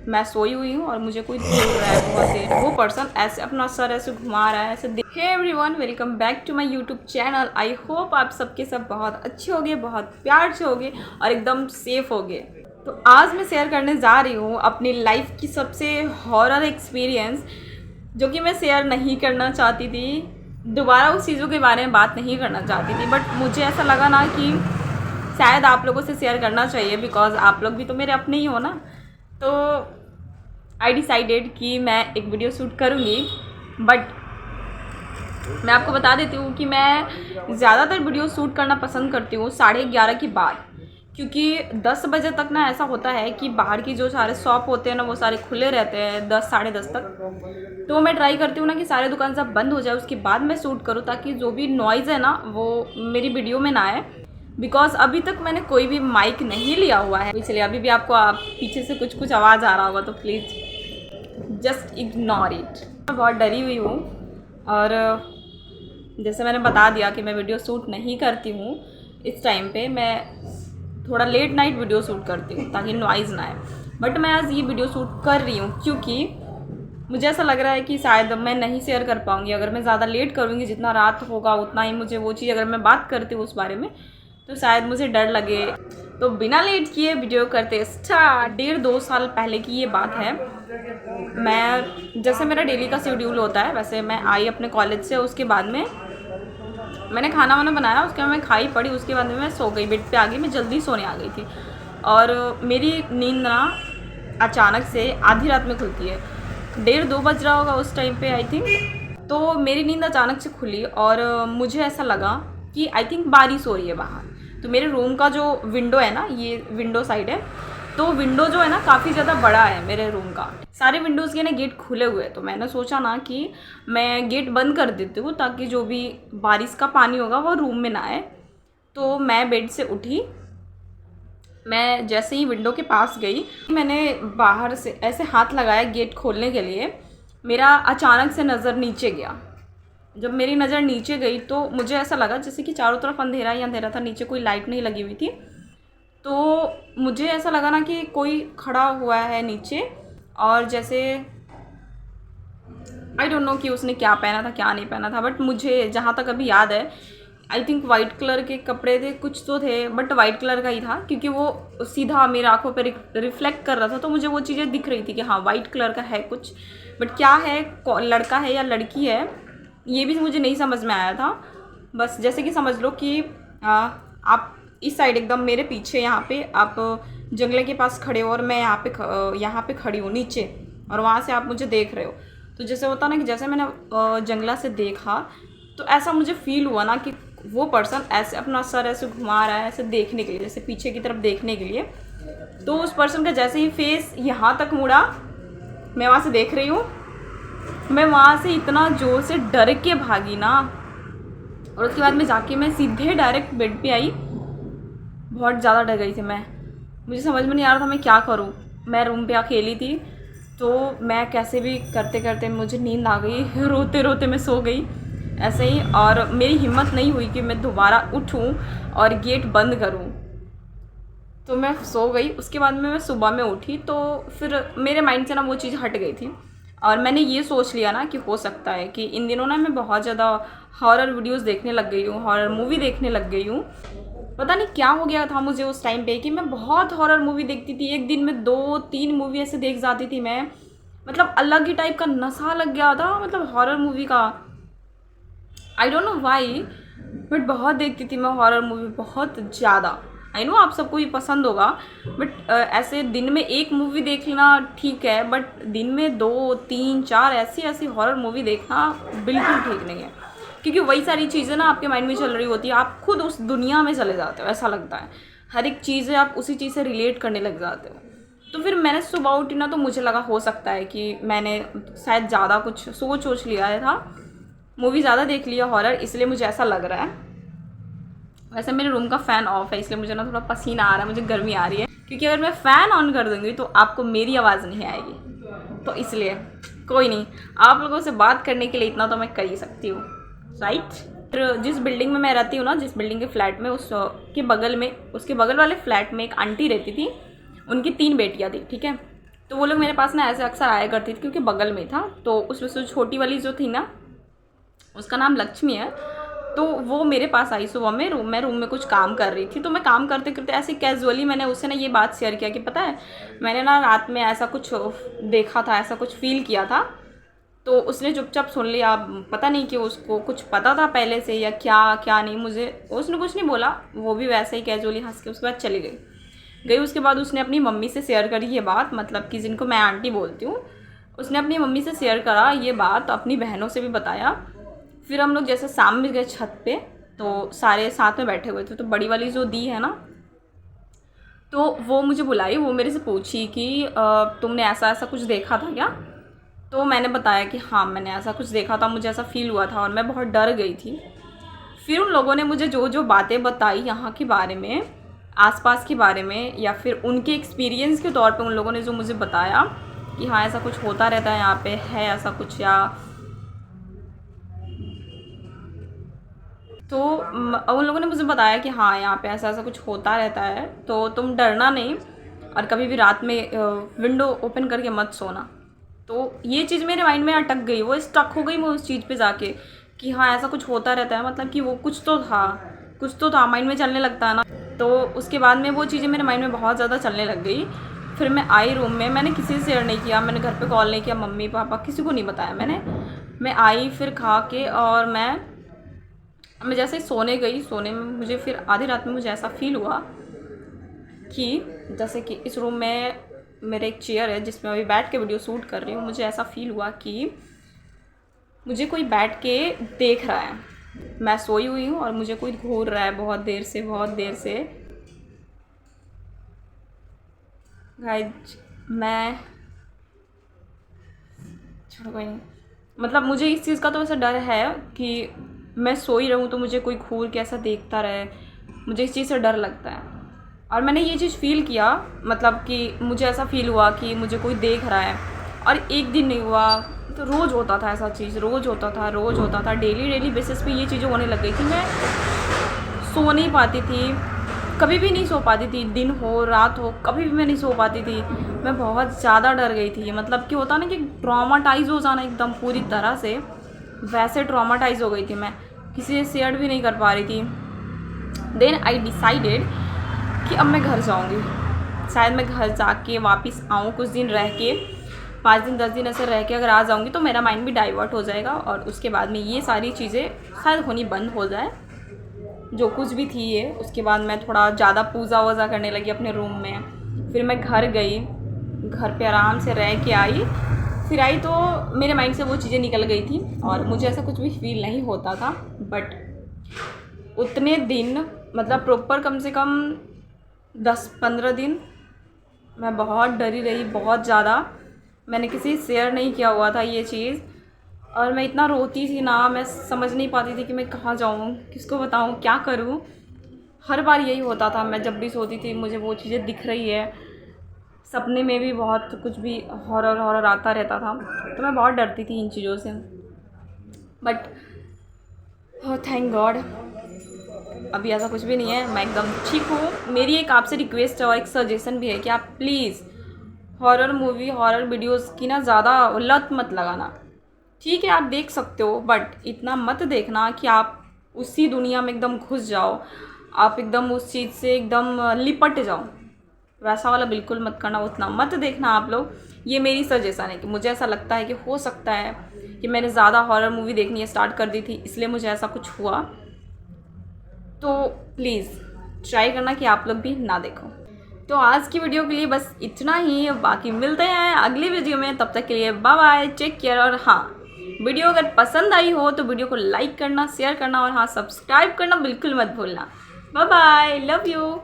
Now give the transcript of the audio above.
मैं सोई हुई हूँ और मुझे कोई देख रहा है बहुत देर, वो पर्सन ऐसे अपना सर ऐसे घुमा रहा है ऐसे। Hey everyone, welcome back to my YouTube channel. I hope आप सबके सब बहुत अच्छे होंगे, बहुत प्यार से होंगे और एकदम सेफ होंगे। तो आज मैं शेयर करने जा रही हूँ अपनी लाइफ की सबसे हॉरर एक्सपीरियंस, जो कि मैं शेयर नहीं करना चाहती थी। दोबारा उस चीज़ों के बारे में बात नहीं करना चाहती थी, बट मुझे ऐसा लगा ना कि शायद आप लोगों से शेयर करना चाहिए, बिकॉज आप लोग भी तो मेरे अपने ही हो ना। तो आई डिसाइडेड कि मैं एक वीडियो शूट करूँगी। बट मैं आपको बता देती हूँ कि मैं ज़्यादातर वीडियो शूट करना पसंद करती हूँ 11:30 के बाद, क्योंकि 10 बजे तक ना ऐसा होता है कि बाहर की जो सारे शॉप होते हैं ना वो सारे खुले रहते हैं 10 साढ़े 10 तक। तो मैं ट्राई करती हूँ ना कि सारे दुकान सब बंद हो जाए, उसके बाद मैं शूट करूँ, ताकि जो भी नॉइज़ है ना वो मेरी वीडियो में ना आए। बिकॉज अभी तक मैंने कोई भी माइक नहीं लिया हुआ है, इसलिए अभी भी आपको पीछे से कुछ आवाज़ आ रहा होगा तो प्लीज़ जस्ट इग्नोर इट। मैं बहुत डरी हुई हूँ और जैसे मैंने बता दिया कि मैं वीडियो शूट नहीं करती हूँ इस टाइम पे, मैं थोड़ा लेट नाइट वीडियो शूट करती हूँ ताकि नॉइज़ ना आए। बट मैं आज ये वीडियो शूट कर रही हूँ क्योंकि मुझे ऐसा लग रहा है कि शायद मैं नहीं शेयर कर पाऊँगी। अगर मैं ज़्यादा लेट करूँगी, जितना रात होगा उतना ही मुझे वो चीज़, अगर मैं बात करती हूँ उस बारे में तो शायद मुझे डर लगे। तो बिना लेट किए वीडियो करते स्टार्ट। 1.5-2 साल पहले की ये बात है। मैं जैसे मेरा डेली का शेड्यूल होता है वैसे मैं आई अपने कॉलेज से, उसके बाद में मैंने खाना वाना बनाया, उसके बाद मैं खाई पड़ी, उसके बाद में मैं सो गई, बेड पे आ गई, मैं जल्दी सोने आ गई थी। और मेरी नींद ना अचानक से आधी रात में खुलती है, 1:30-2 बज रहा होगा उस टाइम पे आई थिंक। तो मेरी नींद अचानक से खुली और मुझे ऐसा लगा कि आई थिंक बारिश हो रही है बाहर। तो मेरे रूम का जो विंडो है ना, ये विंडो साइड है, तो विंडो जो है ना काफ़ी ज़्यादा बड़ा है मेरे रूम का, सारे विंडोज़ के ना गेट खुले हुए हैं। तो मैंने सोचा ना कि मैं गेट बंद कर देती हूँ ताकि जो भी बारिश का पानी होगा वो रूम में ना आए। तो मैं बेड से उठी, मैं जैसे ही विंडो के पास गई, मैंने बाहर से ऐसे हाथ लगाया गेट खोलने के लिए, मेरा अचानक से नज़र नीचे गया। जब मेरी नज़र नीचे गई तो मुझे ऐसा लगा जैसे कि चारों तरफ अंधेरा ही अंधेरा था, नीचे कोई लाइट नहीं लगी हुई थी। तो मुझे ऐसा लगा ना कि कोई खड़ा हुआ है नीचे, और जैसे आई डोंट नो कि उसने क्या पहना था क्या नहीं पहना था, बट मुझे जहाँ तक अभी याद है आई थिंक वाइट कलर के कपड़े थे, कुछ तो थे बट वाइट कलर का ही था, क्योंकि वो सीधा मेरी आंखों पर रिफ्लेक्ट कर रहा था। तो मुझे वो चीज़ें दिख रही थी कि हाँ वाइट कलर का है कुछ, बट क्या है, लड़का है या लड़की है ये भी मुझे नहीं समझ में आया था। बस जैसे कि समझ लो कि आप इस साइड एकदम मेरे पीछे यहाँ पे आप जंगले के पास खड़े हो और मैं यहाँ पे खड़ी हूँ नीचे, और वहाँ से आप मुझे देख रहे हो। तो जैसे होता ना कि जैसे मैंने जंगला से देखा तो ऐसा मुझे फील हुआ ना कि वो पर्सन ऐसे अपना सर ऐसे घुमा रहा है ऐसे देखने के लिए, जैसे पीछे की तरफ देखने के लिए। तो उस पर्सन का जैसे ही फेस यहाँ तक मुड़ा, मैं वहाँ से देख रही हूँ, मैं वहाँ से इतना ज़ोर से डर के भागी ना, और उसके बाद में जाके मैं सीधे डायरेक्ट बेड पे आई। बहुत ज़्यादा डर गई थी मैं, मुझे समझ में नहीं आ रहा था मैं क्या करूँ। मैं रूम पे अकेली थी, तो मैं कैसे भी करते करते मुझे नींद आ गई, रोते रोते मैं सो गई ऐसे ही। और मेरी हिम्मत नहीं हुई कि मैं दोबारा उठूँ और गेट बंद करूँ, तो मैं सो गई। उसके बाद में मैं सुबह में उठी तो फिर मेरे माइंड से ना वो चीज़ हट गई थी, और मैंने ये सोच लिया ना कि हो सकता है कि इन दिनों ना मैं बहुत ज़्यादा हॉरर वीडियोस देखने लग गई हूँ, हॉरर मूवी देखने लग गई हूँ। पता नहीं क्या हो गया था मुझे उस टाइम पे कि मैं बहुत हॉरर मूवी देखती थी, एक दिन में 2-3 मूवी ऐसे देख जाती थी मैं। मतलब अलग ही टाइप का नशा लग गया था, मतलब हॉरर मूवी का। I don't know why, but बहुत देखती थी मैं हॉरर मूवी, बहुत ज़्यादा। आई नो आप सबको ये पसंद होगा, बट ऐसे दिन में एक मूवी देखना ठीक है, बट दिन में 2-3-4 ऐसी हॉरर मूवी देखना बिल्कुल ठीक नहीं है, क्योंकि वही सारी चीज़ें ना आपके माइंड में चल रही होती है, आप खुद उस दुनिया में चले जाते हो, ऐसा लगता है हर एक चीज़ें आप उसी चीज़ से रिलेट करने लग जाते हो। तो फिर मैंने सुबह उठी ना, तो मुझे लगा हो सकता है कि मैंने शायद ज़्यादा कुछ सोच लिया था, मूवी ज़्यादा देख लिया हॉरर, इसलिए मुझे ऐसा लग रहा है। वैसे मेरे रूम का फ़ैन ऑफ है, इसलिए मुझे ना थोड़ा पसीना आ रहा है, मुझे गर्मी आ रही है, क्योंकि अगर मैं फ़ैन ऑन कर दूँगी तो आपको मेरी आवाज़ नहीं आएगी। तो इसलिए कोई नहीं, आप लोगों से बात करने के लिए इतना तो मैं कर ही सकती हूँ, राइट। फिर जिस बिल्डिंग में मैं रहती हूँ ना, जिस बिल्डिंग के फ्लैट में, उसके बगल वाले फ्लैट में एक आंटी रहती थी, उनकी 3 बेटियाँ थी, ठीक है। तो वो लोग मेरे पास ना ऐसे अक्सर आया करती थी क्योंकि बगल में था। तो उसमें से छोटी वाली जो थी ना, उसका नाम लक्ष्मी है। तो वो मेरे पास आई सुबह में, मैं रूम में कुछ काम कर रही थी। तो मैं काम करते करते ऐसे कैजुअली मैंने उससे ना ये बात शेयर किया कि पता है मैंने ना रात में ऐसा कुछ देखा था, ऐसा कुछ फील किया था। तो उसने चुपचाप सुन लिया। पता नहीं कि उसको कुछ पता था पहले से या क्या क्या नहीं, मुझे उसने कुछ नहीं बोला। वो भी वैसे ही कैजुअली हंस के उसके बाद चली गई। उसके बाद उसने अपनी मम्मी से शेयर करी ये बात, मतलब कि जिनको मैं आंटी बोलती हूँ, उसने अपनी मम्मी से शेयर करा ये बात, अपनी बहनों से भी बताया। फिर हम लोग जैसे शाम में गए छत पे, तो सारे साथ में बैठे हुए थे। तो बड़ी वाली जो दी है ना, तो वो मुझे बुलाई, वो मेरे से पूछी कि तुमने ऐसा ऐसा कुछ देखा था क्या। तो मैंने बताया कि हाँ मैंने ऐसा कुछ देखा था, मुझे ऐसा फील हुआ था और मैं बहुत डर गई थी। फिर उन लोगों ने मुझे जो जो बातें बताई यहाँ के बारे में, आसपास के बारे में, या फिर उनके एक्सपीरियंस के तौर पे उन लोगों ने जो मुझे बताया कि हाँ ऐसा कुछ होता रहता है यहाँ पे, है ऐसा कुछ, या तो उन लोगों ने मुझे बताया कि हाँ यहाँ पे ऐसा ऐसा कुछ होता रहता है, तो तुम डरना नहीं और कभी भी रात में विंडो ओपन करके मत सोना। तो ये चीज़ मेरे माइंड में अटक गई, वो स्टक हो गई मैं उस चीज़ पे जाके कि हाँ ऐसा कुछ होता रहता है, मतलब कि वो कुछ तो था माइंड में चलने लगता है ना। तो उसके बाद में वो चीज़ें मेरे माइंड में बहुत ज़्यादा चलने लग गई। फिर मैं आई रूम में, मैंने किसी से शेयर नहीं किया, मैंने घर पे कॉल नहीं किया, मम्मी पापा किसी को नहीं बताया मैं आई फिर खा के, और मैं जैसे ही सोने में मुझे फिर आधी रात में मुझे ऐसा फील हुआ कि जैसे कि इस रूम में मेरे एक चेयर है जिसमें अभी बैठ के वीडियो शूट कर रही हूँ, मुझे ऐसा फील हुआ कि मुझे कोई बैठ के देख रहा है। मैं सोई हुई हूँ और मुझे कोई घूर रहा है बहुत देर से गाइस। मैं छोड़ो कोई नहीं, मतलब मुझे इस चीज़ का तो ऐसा डर है कि मैं सोई रहूँ तो मुझे कोई घूर के ऐसा देखता रहे, मुझे इस चीज़ से डर लगता है। और मैंने ये चीज़ फ़ील किया, मतलब कि मुझे ऐसा फ़ील हुआ कि मुझे कोई देख रहा है। और एक दिन नहीं हुआ, तो रोज़ होता था ऐसा चीज़, रोज़ होता था, डेली बेसिस पे ये चीज़ें होने लग गई थी। मैं सो नहीं पाती थी, कभी भी नहीं सो पाती थी, दिन हो रात हो कभी भी मैं नहीं सो पाती थी। मैं बहुत ज़्यादा डर गई थी, मतलब कि होता ना कि ट्रॉमाटाइज़ हो जाना एकदम पूरी तरह से, वैसे ट्रॉमाटाइज़ हो गई थी। मैं किसी से शेयर भी नहीं कर पा रही थी। देन आई डिसाइडेड कि अब मैं घर जाऊंगी, शायद मैं घर जाके वापस आऊँ, कुछ दिन रह के 5 दिन 10 दिन ऐसे रह के अगर आ जाऊंगी तो मेरा माइंड भी डाइवर्ट हो जाएगा, और उसके बाद में ये सारी चीज़ें शायद होनी बंद हो जाए जो कुछ भी थी ये। उसके बाद मैं थोड़ा ज़्यादा पूजा वूजा करने लगी अपने रूम में। फिर मैं घर गई, घर पे आराम से रह के आई। फिर आई तो मेरे माइंड से वो चीज़ें निकल गई थी और मुझे ऐसा कुछ भी फील नहीं होता था। बट उतने दिन, मतलब प्रॉपर कम से कम 10-15 दिन मैं बहुत डरी रही, बहुत ज़्यादा। मैंने किसी से शेयर नहीं किया हुआ था ये चीज़, और मैं इतना रोती थी ना, मैं समझ नहीं पाती थी कि मैं कहाँ जाऊँ, किसको बताऊँ, क्या करूँ। हर बार यही होता था, मैं जब भी सोती थी मुझे वो चीज़ें दिख रही है, सपने में भी बहुत कुछ भी हॉरर आता रहता था। तो मैं बहुत डरती थी इन चीज़ों से। बट थैंक गॉड अभी ऐसा कुछ भी नहीं है, मैं एकदम ठीक हूँ। मेरी एक आपसे रिक्वेस्ट है और एक सजेशन भी है कि आप please horror movie, horror videos की ना ज़्यादा लत मत लगाना। ठीक है आप देख सकते हो, बट इतना मत देखना कि आप उसी दुनिया में एकदम घुस जाओ, आप एकदम उस चीज़ से एकदम लिपट जाओ। वैसा वाला बिल्कुल मत करना, उतना मत देखना आप लोग। ये मेरी सजेशन है कि मुझे ऐसा लगता है कि हो सकता है कि मैंने ज़्यादा हॉरर मूवी देखनी स्टार्ट कर दी थी, इसलिए मुझे ऐसा कुछ हुआ। तो प्लीज़ ट्राई करना कि आप लोग भी ना देखो। तो आज की वीडियो के लिए बस इतना ही, बाकी मिलते हैं अगली वीडियो में। तब तक के लिए बाय बाय, टेक केयर। और हाँ, वीडियो अगर पसंद आई हो तो वीडियो को लाइक करना, शेयर करना, और हाँ सब्सक्राइब करना बिल्कुल मत भूलना। Bye bye, love you.